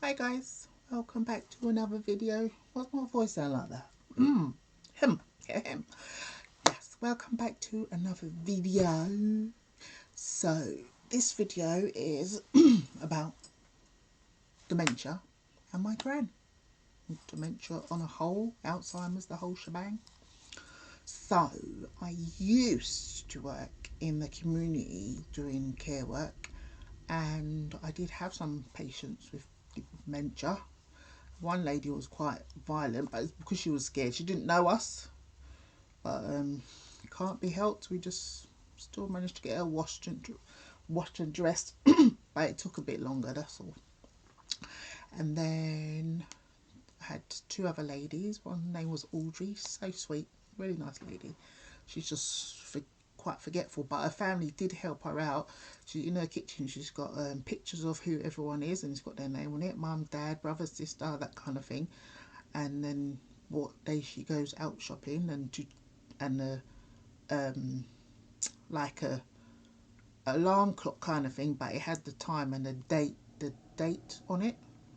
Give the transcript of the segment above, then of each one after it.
Hi guys, welcome back to another video. What's my voice sound like that? Him. Yes, welcome back to another video. So this video is about dementia and my gran. Dementia on a whole, Alzheimer's, the whole shebang. So I used to work in the community doing care work, and I did have some patients with dementia. One lady was quite violent, but it's because she was scared. She didn't know us, but it can't be helped. We just still managed to get her washed and dressed, but it took a bit longer, that's all. And then I had two other ladies. One name was Audrey, so sweet, really nice lady. She's just quite forgetful, but her family did help her out. She, in her kitchen, she's got pictures of who everyone is, and it's got their name on it: mum, dad, brother, sister, that kind of thing. And then what day she goes out shopping, and like a alarm clock kind of thing, but it had the time and the date on it.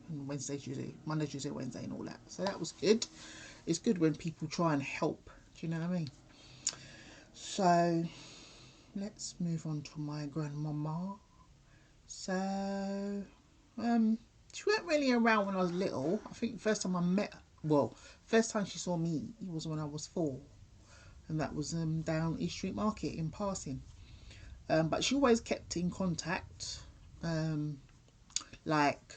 And Wednesday, Tuesday, Monday, Tuesday, Wednesday, and all that. So that was good. It's good when people try and help. Do you know what I mean? So let's move on to my grandmama. So she weren't really around when I was little. I think the first time I met her, well, first time she saw me was when I was 4, and that was down East Street Market in passing. But she always kept in contact, like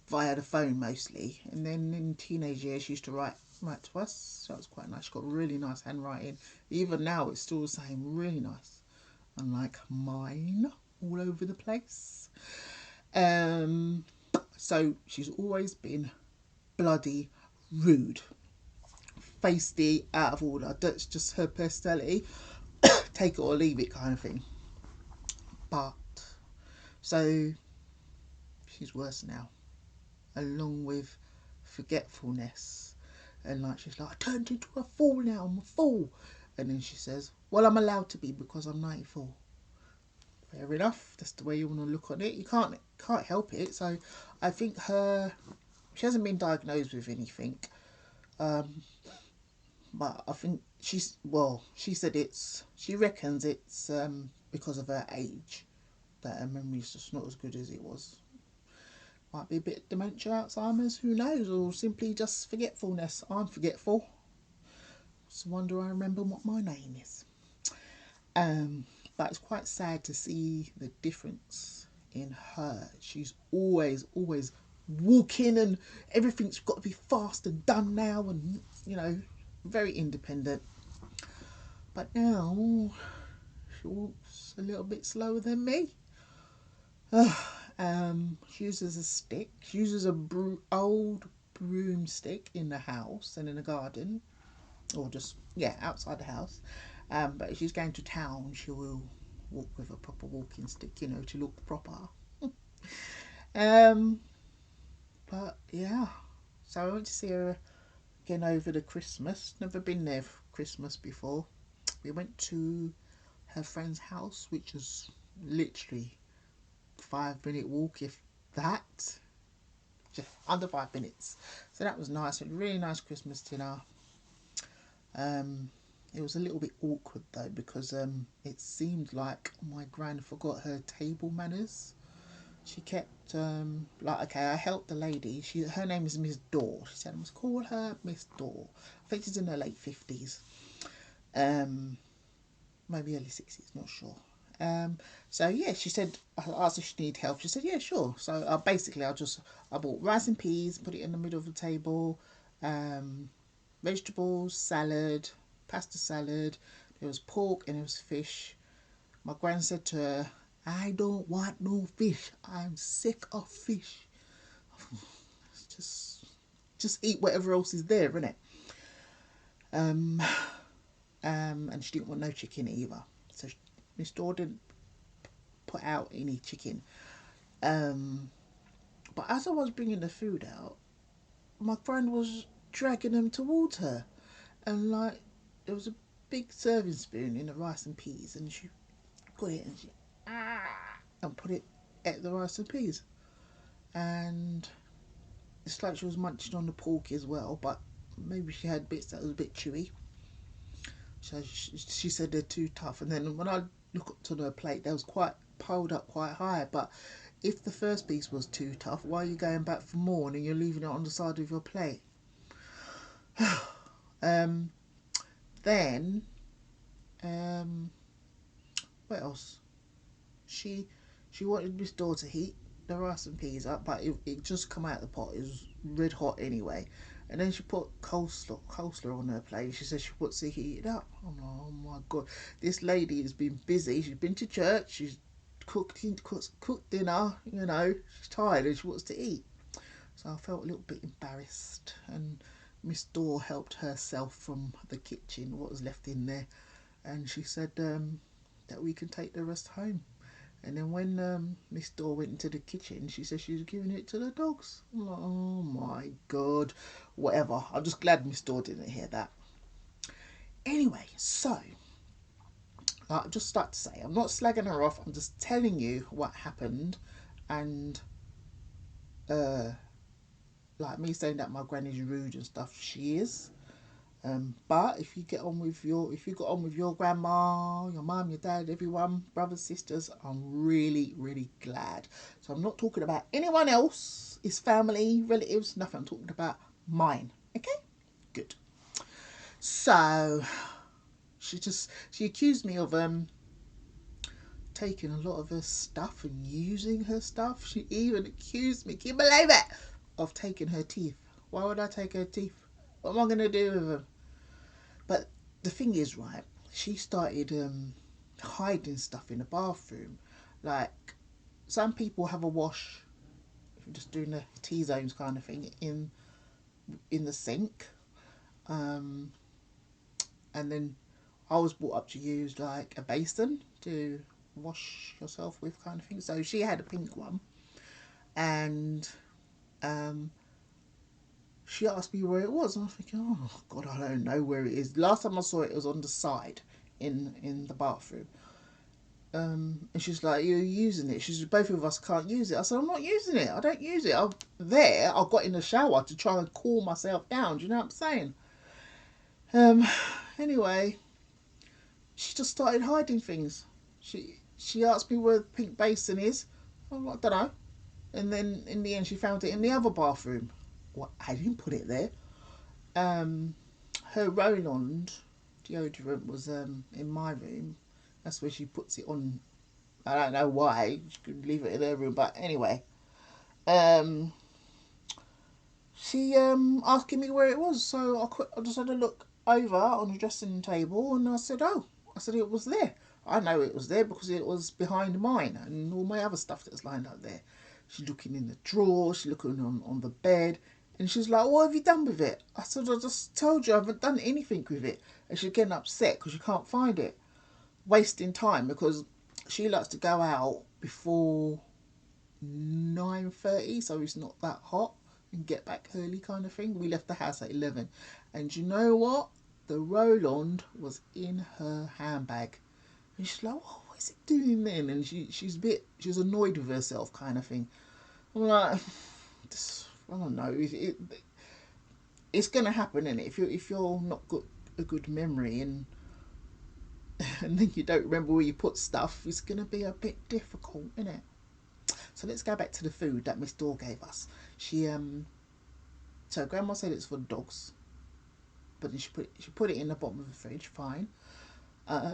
via the phone mostly. And then in teenage years, she used to write to us. So that was quite nice. She got really nice handwriting. Even now, it's still the same, really nice. Unlike mine, all over the place. So she's always been bloody rude, feisty, out of order. That's just her personality. Take it or leave it kind of thing. But so she's worse now, along with forgetfulness. And like, she's like, I turned into a fool now, I'm a fool. And then she says, well, I'm allowed to be because I'm 94. Fair enough, that's the way you want to look on it. You can't help it. So I think she hasn't been diagnosed with anything, but I think she said she reckons it's because of her age that her memory's just not as good as it was. Might be a bit of dementia, Alzheimer's, who knows, or simply just forgetfulness. I'm forgetful. It's a wonder I remember what my name is. But it's quite sad to see the difference in her. She's always walking, and everything's got to be fast and done now, and very independent. But now she walks a little bit slower than me. She uses a stick. She uses a old broomstick in the house and in the garden, or just outside the house. But if she's going to town, she will walk with a proper walking stick, to look proper. But yeah, so I went to see her again over the Christmas. Never been there for Christmas before. We went to her friend's house, which was literally 5-minute walk, if that. Just under 5 minutes. So that was nice. It was a really nice Christmas dinner. It was a little bit awkward though, because it seemed like my gran forgot her table manners. She kept okay, I helped the lady. Her name is Miss Daw. She said I must call her Miss Daw. I think she's in her late 50s, maybe early 60s, not sure. So yeah, she said, I asked if she needed help. She said yeah, sure. So basically, I bought rice and peas, put it in the middle of the table, vegetables, salad, pasta salad. There was pork and there was fish. My gran said to her, I don't want no fish. I'm sick of fish. just eat whatever else is there, innit? And she didn't want no chicken either. So Miss Daw didn't put out any chicken. But as I was bringing the food out, my friend was dragging them towards her. And like, there was a big serving spoon in the rice and peas, and she got it and put it at the rice and peas. And it's like she was munching on the pork as well, but maybe she had bits that was a bit chewy. So she said they're too tough. And then when I looked on her plate, they was quite piled up quite high. But if the first piece was too tough, why are you going back for more and you're leaving it on the side of your plate? um, then, what else? She she wanted Miss Door to heat the rice and peas up, but it just come out of the pot. It was red hot anyway. And then she put coleslaw on her plate. She said she wants to heat it up. I'm like, oh my god, this lady has been busy. She's been to church. She's cooked dinner. You know, she's tired and she wants to eat. So I felt a little bit embarrassed. And Miss Door helped herself from the kitchen, what was left in there, and she said that we can take the rest home. And then when Miss Door went into the kitchen, she said she was giving it to the dogs. I'm like, oh my god, whatever. I'm just glad Miss Door didn't hear that. Anyway, so I just start to say, I'm not slagging her off. I'm just telling you what happened, and like me saying that my granny's rude and stuff, she is. But if you got on with your grandma, your mum, your dad, everyone, brothers, sisters, I'm really, really glad. So I'm not talking about anyone else, his family, relatives, nothing. I'm talking about mine. Okay? Good. So she accused me of taking a lot of her stuff and using her stuff. She even accused me, can you believe it, of taking her teeth. Why would I take her teeth? What am I going to do with them? But the thing is, right, she started hiding stuff in the bathroom. Like, some people have a wash, just doing the T-zones kind of thing, in the sink. And then I was brought up to use like a basin to wash yourself with kind of thing. So she had a pink one. And she asked me where it was. And I was thinking, oh god, I don't know where it is. Last time I saw it, it was on the side in the bathroom. And she's like, you're using it. She's, both of us can't use it. I said, I'm not using it. I don't use it. I got in the shower to try and cool myself down. Do you know what I'm saying? Anyway, she just started hiding things. She asked me where the pink basin is. I'm like, I don't know. And then in the end, she found it in the other bathroom. Well, I didn't put it there. Her roll-on deodorant was in my room. That's where she puts it on. I don't know why. She could leave it in her room, but anyway. She asking me where it was, so I just had a look over on the dressing table, and I said, oh, I said it was there. I know it was there because it was behind mine and all my other stuff that's lined up there. She's looking in the drawer, she's looking on the bed, and she's like, what have you done with it? I said, I just told you I haven't done anything with it. And she's getting upset because she can't find it. Wasting time, because she likes to go out before 9:30, so it's not that hot, and get back early kind of thing. We left the house at 11. And you know what? The roll-on was in her handbag. And she's like, oh, what is it doing then? And she's annoyed with herself kind of thing. I'm like, I don't know. It's going to happen, innit? If you're not got a good memory and then you don't remember where you put stuff, it's going to be a bit difficult, innit? So let's go back to the food that Miss Door gave us. So Grandma said it's for the dogs, but then she put it in the bottom of the fridge. Fine. I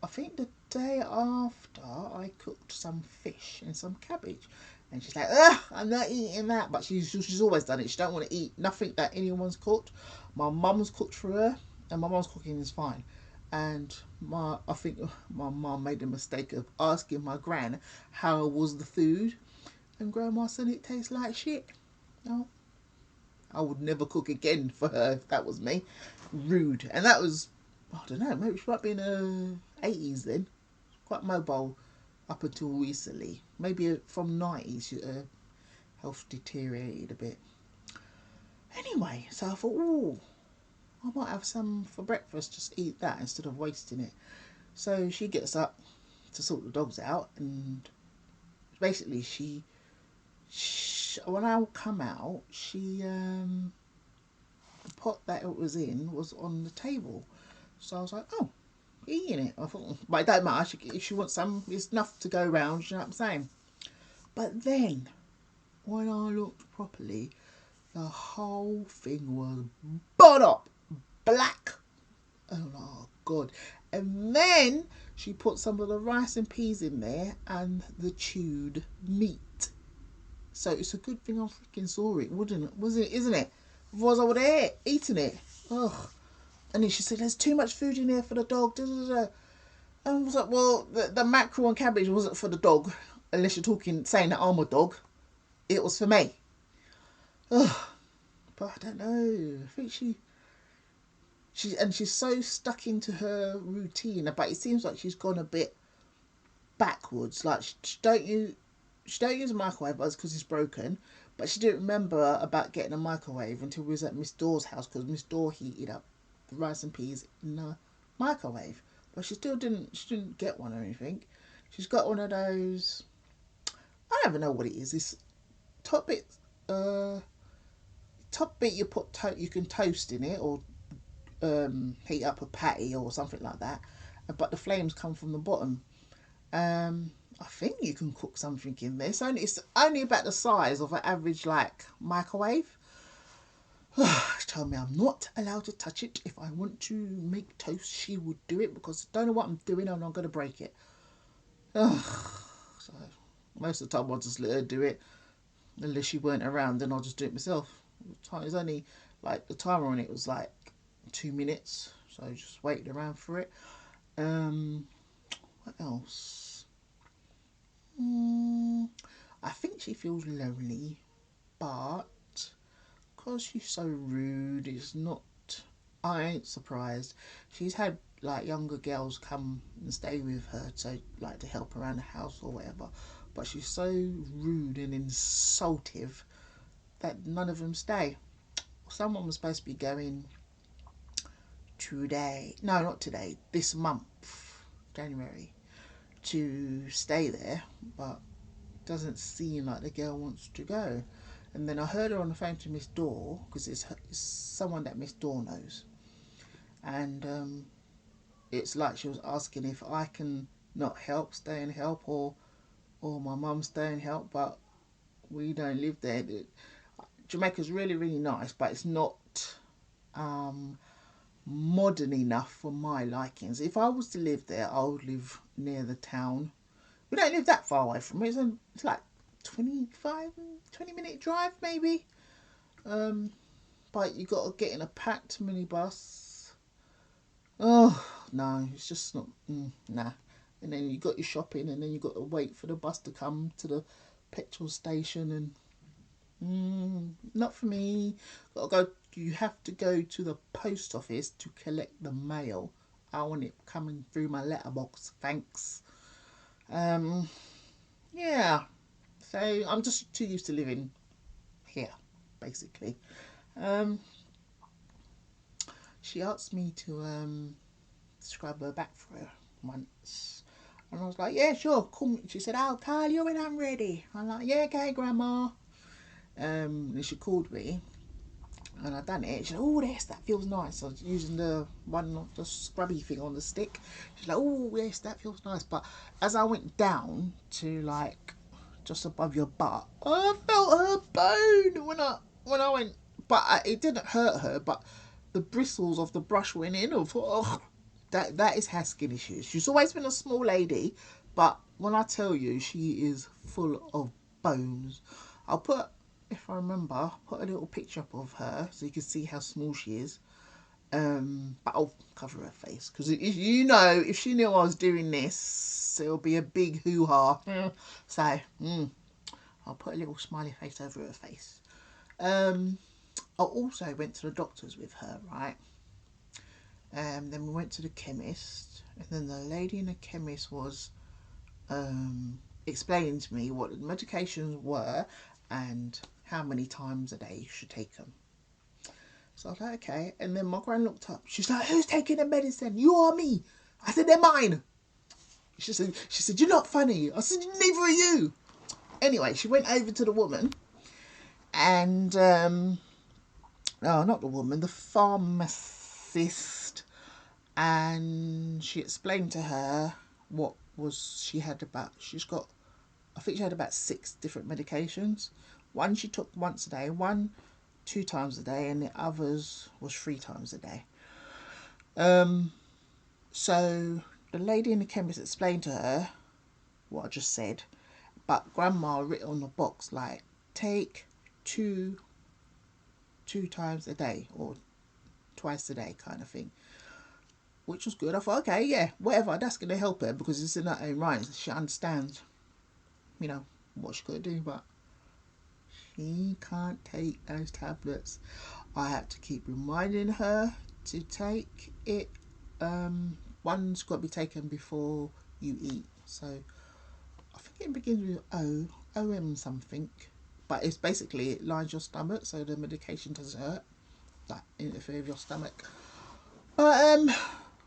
think the day after I cooked some fish and some cabbage, and she's like, ugh, I'm not eating that. But she's always done it. She don't want to eat nothing that anyone's cooked. My mum's cooked for her, and my mum's cooking is fine. And I think my mum made the mistake of asking my gran how was the food, and Grandma said it tastes like shit. No, I would never cook again for her if that was me. Rude. And that was, I don't know, maybe she might be in her 80s then. Quite mobile up until recently. Maybe from 90s her health deteriorated a bit. Anyway, so I thought, oh, I might have some for breakfast, just eat that instead of wasting it. So she gets up to sort the dogs out, and basically she when I come out, the pot that it was in was on the table. So I was like, oh, eating it. I thought, but it don't matter. If she wants some, it's enough to go round. You know what I'm saying? But then, when I looked properly, the whole thing was burnt up, black. Oh God! And then she put some of the rice and peas in there and the chewed meat. So it's a good thing I freaking saw it, wouldn't it? Was it? Isn't it? Otherwise I would have eaten it. Ugh. And then she said, "There's too much food in here for the dog." Da, da, da. And I was like, "Well, the mackerel and cabbage wasn't for the dog, unless you're saying that I'm a dog. It was for me." Ugh. But I don't know. I think she's so stuck into her routine, but it seems like she's gone a bit backwards. Like she don't use a microwave because it's broken, but she didn't remember about getting a microwave until we was at Miss Dawes' house, because Miss Daw heated up the rice and peas in the microwave. But she didn't get one or anything. She's got one of those, I don't even know what it is. This top bit, you can toast in it, or heat up a patty or something like that, but the flames come from the bottom. I think you can cook something in there. It's only about the size of an average like microwave. She told me I'm not allowed to touch it. If I want to make toast, she would do it, because I don't know what I'm doing and I'm going to break it. So most of the time I'll just let her do it, unless she weren't around, then I'll just do it myself. It's only like the timer on it was like 2 minutes, so I just waited around for it. What else? I think she feels lonely, but because she's so rude, it's not. I ain't surprised. She's had like younger girls come and stay with her, so like to help around the house or whatever. But she's so rude and insultive that none of them stay. Someone was supposed to be going today. No, not today. This month, January, to stay there, but doesn't seem like the girl wants to go. And then I heard her on the phone to Miss Daw, because it's someone that Miss Daw knows, and it's like she was asking if I can not stay and help, or my mum stay and help, but we don't live there. Jamaica's really, really nice, but it's not modern enough for my likings. If I was to live there, I would live near the town. We don't live that far away from it. It's like 20-minute drive maybe. But you got to get in a packed minibus. Oh no, it's just not. Nah. And then you got your shopping, and then you got to wait for the bus to come to the petrol station, and not for me. You have to go to the post office to collect the mail. I want it coming through my letterbox, thanks. Yeah. So I'm just too used to living here, basically. She asked me to scrub her back for her once, and I was like, yeah, sure, call me. She said, I'll call you when I'm ready. I'm like, yeah, okay, Grandma. And she called me, and I done it. She said, oh, yes, that feels nice. I was using the scrubby thing on the stick. She's like, oh, yes, that feels nice. But as I went down to like just above your butt, I felt her bone when I went. But it didn't hurt her, but the bristles of the brush went in. I thought, oh, that is her skin issues. She's always been a small lady, but when I tell you, she is full of bones. I'll put, if I remember, put a little picture up of her so you can see how small she is. But I'll cover her face, because if she knew I was doing this, it'll be a big hoo-ha. So I'll put a little smiley face over her face. I also went to the doctor's with her, right? Then we went to the chemist, and then the lady in the chemist was explaining to me what the medications were and how many times a day you should take them. So I was like, okay. And then my gran looked up. She's like, who's taking the medicine? You or me? I said, they're mine. She said, you're not funny. I said, neither are you. Anyway, she went over to the woman and, no, not the woman, the pharmacist, and she explained to her what was she had about, she's got, I think she had about 6 different medications. One she took once a day, one 2 times a day, and the others was 3 times a day. So the lady in the chemist explained to her what I just said, but grandma written on the box like take two times a day or twice a day kind of thing, which was good. I thought, okay, yeah, whatever, that's going to help her because it's in her own right. She understands, you know, what she got to do, but she can't take those tablets. I had to keep reminding her to take it. One's got to be taken before you eat. So I think it begins with OM something, but it's basically it lines your stomach, so the medication doesn't hurt, like interfere with your stomach. But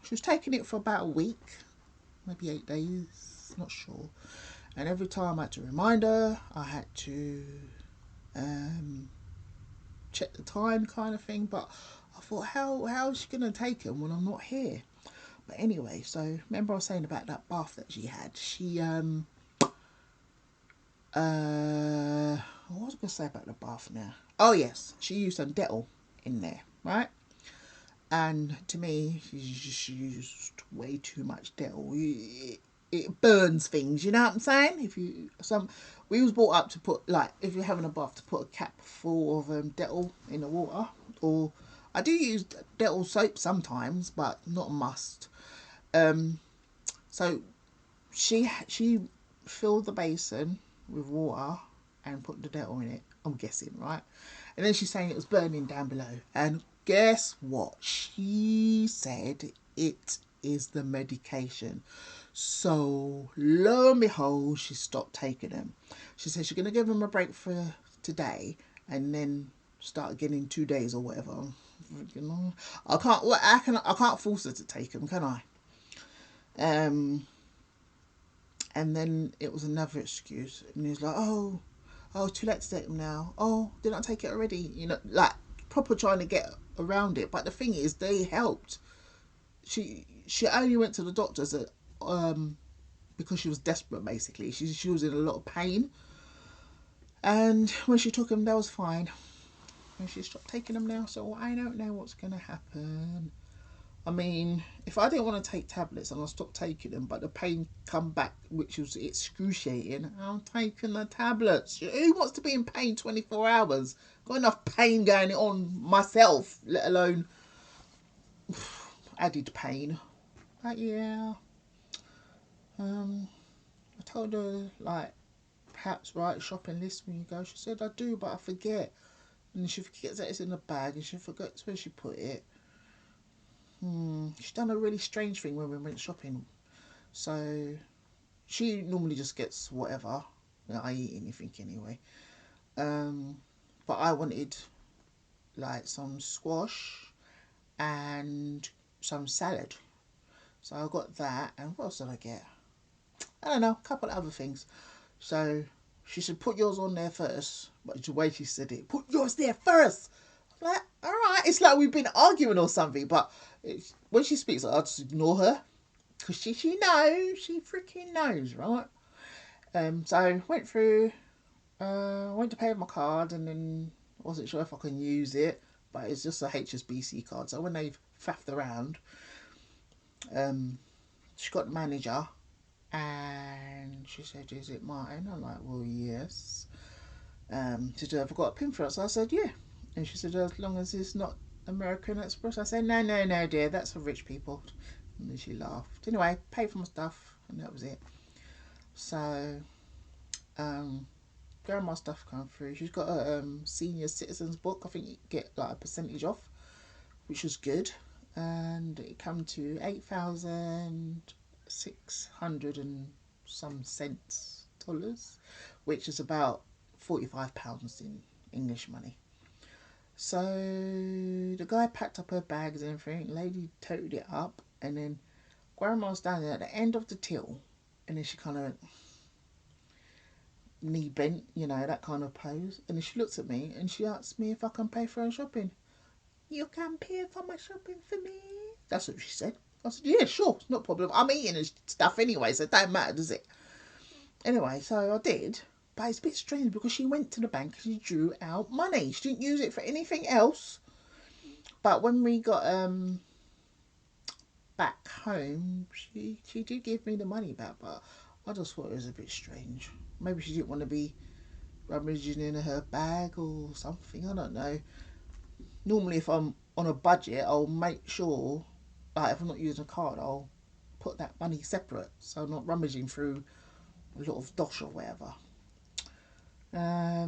she was taking it for about a week, maybe 8 days, not sure. And every time I had to remind her, I had to check the time kind of thing. But I thought, how is she going to take them when I'm not here? But anyway, so remember I was saying about that bath that she had. She what was I going to say about the bath now? Oh yes, she used some Dettol in there, right? And to me, she used way too much Dettol. It burns things, you know what I'm saying? If you we was brought up to put, like, if you're having a bath, to put a cap full of Dettol in the water, or I do use Dettol soap sometimes, but not a must. So she filled the basin with water and put the Dettol in it, I'm guessing, right? And then she's saying it was burning down below. And guess what? She said it is the medication. So lo and behold, she stopped taking them. She said she's going to give them a break for today and then start again in 2 days or whatever. You know, I can't force her to take them, can I? And then it was another excuse, and he was like, oh, too late to take them now. Oh, did I take it already? You know, like proper trying to get around it. But the thing is, they helped. She only went to the doctors because she was desperate. Basically, she was in a lot of pain, and when she took them, that was fine. And she stopped taking them now, so I don't know what's gonna happen. I mean, if I didn't want to take tablets and I stopped taking them, but the pain come back, which was excruciating, I'm taking the tablets. Who wants to be in pain 24 hours? Got enough pain going on myself, let alone added pain. But yeah, I told her, like, perhaps write a shopping list when you go. She said, I do, but I forget. And she forgets that it's in the bag, and she forgets where she put it. She's done a really strange thing when we went shopping. So she normally just gets whatever. I eat anything anyway. But I wanted like some squash and some salad. So I got that, and what else did I get? I don't know, a couple of other things. So she said, put yours on there first. But the way she said it, put yours there first. I'm like, alright, it's like we've been arguing or something. But when she speaks, I just ignore her. Because she knows, she freaking knows, right? So went through, went to pay with my card, and then wasn't sure if I can use it, but it's just a HSBC card. So when they've faffed around, she got the manager, and she said, "Is it mine?" I'm like, "Well, yes." She said, "Have I got a pin for it?" So I said, "Yeah." And she said, "As long as it's not American Express." I said, "No, no, no, dear, that's for rich people." And then she laughed. Anyway, paid for my stuff, and that was it. So, grandma stuff come through. She's got a senior citizens book. I think you get like a percentage off, which was good. And it came to 8,600 and some cents dollars, which is about £45 in English money. So the guy packed up her bags and everything. Lady toted it up, and then grandma's standing at the end of the till, and then she kind of went, knee bent, you know, that kind of pose. And then she looks at me and she asks me if I can pay for her shopping. You can pay for my shopping for me? That's what she said. I said, yeah, sure, it's no problem. I'm eating and stuff anyway, so it don't matter, does it? Anyway, so I did. But it's a bit strange because she went to the bank and she drew out money. She didn't use it for anything else. But when we got back home, she did give me the money back, but I just thought it was a bit strange. Maybe she didn't want to be rummaging in her bag or something. I don't know. Normally, if I'm on a budget, I'll make sure, like if I'm not using a card, I'll put that money separate, so I'm not rummaging through a lot of dosh or whatever. I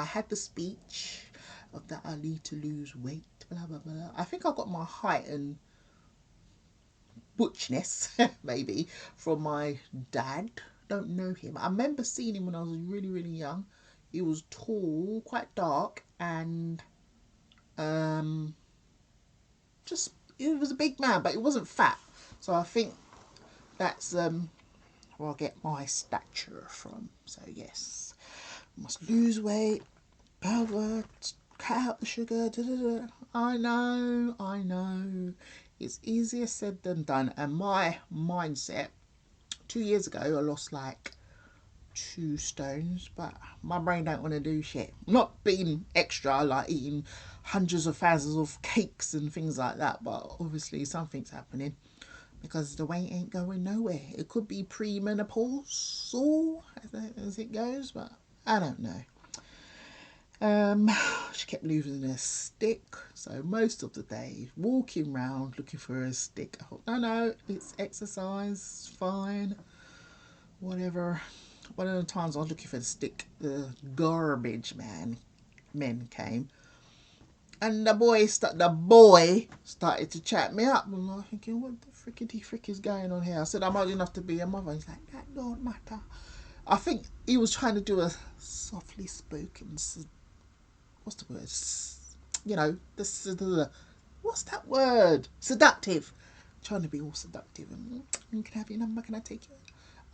had the speech of that I need to lose weight, blah blah blah. I think I got my height and butchness maybe from my dad. Don't know him. I remember seeing him when I was really young. He was tall, quite dark, and just he was a big man, but he wasn't fat. So I think that's where I get my stature from. So yes, must lose weight, power, cut out the sugar. Da, da, da. I know. It's easier said than done. And my mindset, 2 years ago, I lost like 2 stones, but my brain don't want to do shit. I'm not being extra, like eating hundreds of thousands of cakes and things like that, but obviously something's happening because the weight ain't going nowhere. It could be premenopausal as it goes, but I don't know. She kept losing her stick, so most of the day walking around looking for a stick. I thought, no, it's exercise, fine, whatever. One of the times I was looking for the stick, the garbage men came, and the boy started to chat me up. I'm like thinking, what the frickety frick is going on here? I said, I'm old enough to be a mother. He's like, that don't matter. I think he was trying to do a softly spoken, what's the word? You know, what's that word? Seductive. Trying to be all seductive. And can I have your number? Can I take it?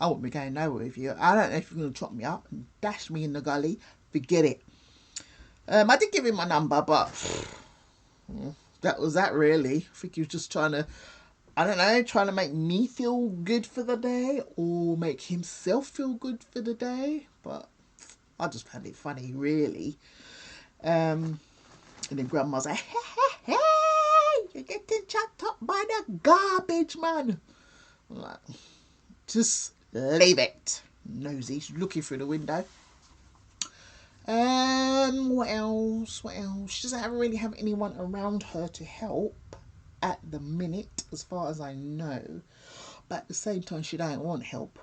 I won't be going nowhere with you. I don't know if you're going to chop me up and dash me in the gully. Forget it. I did give him my number, but that was that really. I think he was just trying to, I don't know, trying to make me feel good for the day or make himself feel good for the day. But I just found it funny, really. And then Grandma's like, hey, you're getting chopped up by the garbage man. I'm like, just leave it. Nosy. She's looking through the window. What else? She doesn't really have anyone around her to help at the minute, as far as I know. But at the same time, she don't want help.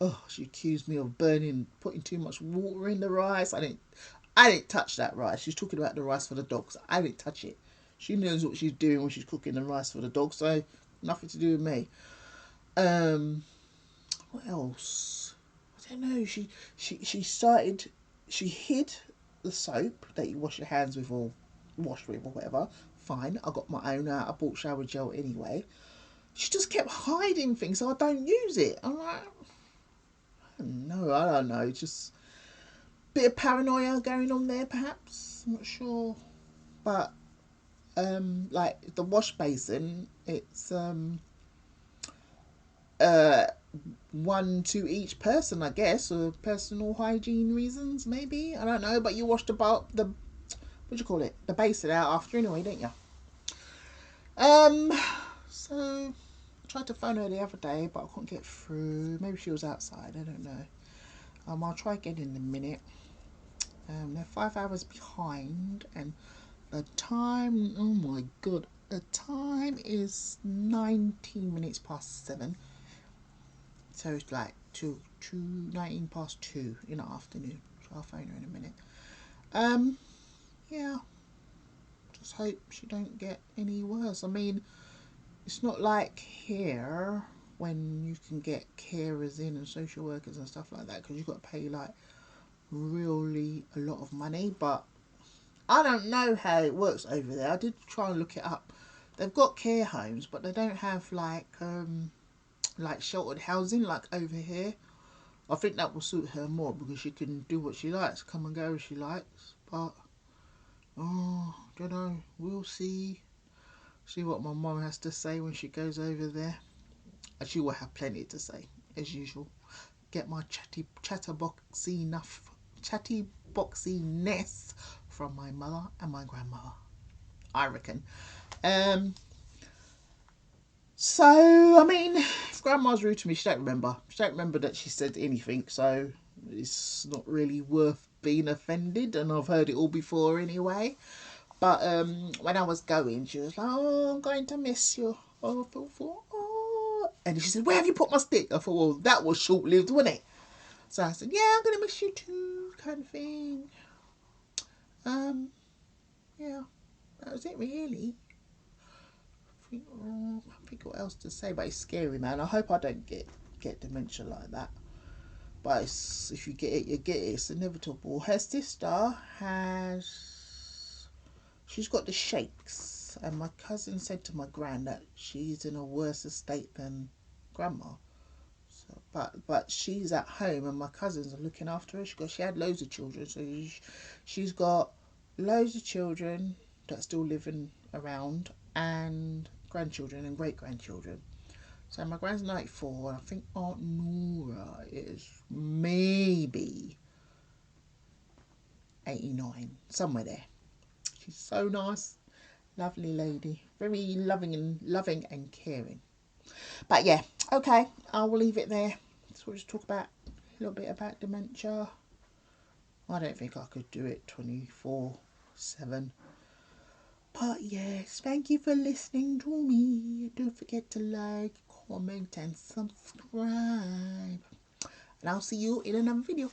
Oh, she accused me of putting too much water in the rice. I didn't touch that rice. She's talking about the rice for the dogs. I didn't touch it. She knows what she's doing when she's cooking the rice for the dogs, so nothing to do with me. What else? I don't know. She hid the soap that you wash your hands with or wash with or whatever. Fine, I got my own out. I bought shower gel anyway. She just kept hiding things so I don't use it. I'm like, I don't know. Just a bit of paranoia going on there, perhaps. I'm not sure. But like the wash basin, it's one to each person, I guess, or personal hygiene reasons, maybe. I don't know, but you washed what do you call it? The basin out after anyway, didn't you? So I tried to phone her the other day, but I couldn't get through. Maybe she was outside, I don't know. I'll try again in a minute. They're 5 hours behind, and the time, oh my god, the time is 19 minutes past 7. So it's like 19 past 2 in the afternoon. So I'll phone her in a minute. Yeah. Just hope she don't get any worse. I mean, it's not like here when you can get carers in and social workers and stuff like that, because you've got to pay like really a lot of money. But I don't know how it works over there. I did try and look it up. They've got care homes, but they don't have like sheltered housing like over here. I think that will suit her more because she can do what she likes, come and go as she likes. But, oh, don't know, we'll see. See what my mum has to say when she goes over there. And she will have plenty to say, as usual. Get my chatty-boxiness from my mother and my grandmother, I reckon. So, I mean, if grandma's rude to me, she don't remember. She don't remember that she said anything, so it's not really worth being offended, and I've heard it all before anyway. But when I was going, she was like, oh, I'm going to miss you. Oh, I thought, oh. And she said, where have you put my stick? I thought, well, that was short-lived, wasn't it? So I said, yeah, I'm going to miss you too, kind of thing. Yeah, that was it really. I can't think what else to say, but it's scary, man. I hope I don't get dementia like that. But if you get it, you get it. It's inevitable. Her sister she's got the shakes, and my cousin said to my gran that she's in a worse state than grandma. So, but she's at home, and my cousins are looking after her. She had loads of children, so she's got loads of children that still living around, and grandchildren and great grandchildren. So my grand's 94, and I think Aunt Nora is maybe 89, somewhere there. She's so nice, lovely lady, very loving and caring. But yeah, okay, I will leave it there. So we'll just talk about a little bit about dementia. I don't think I could do it 24/7. But yes, thank you for listening to me. Don't forget to like, comment and subscribe. And I'll see you in another video.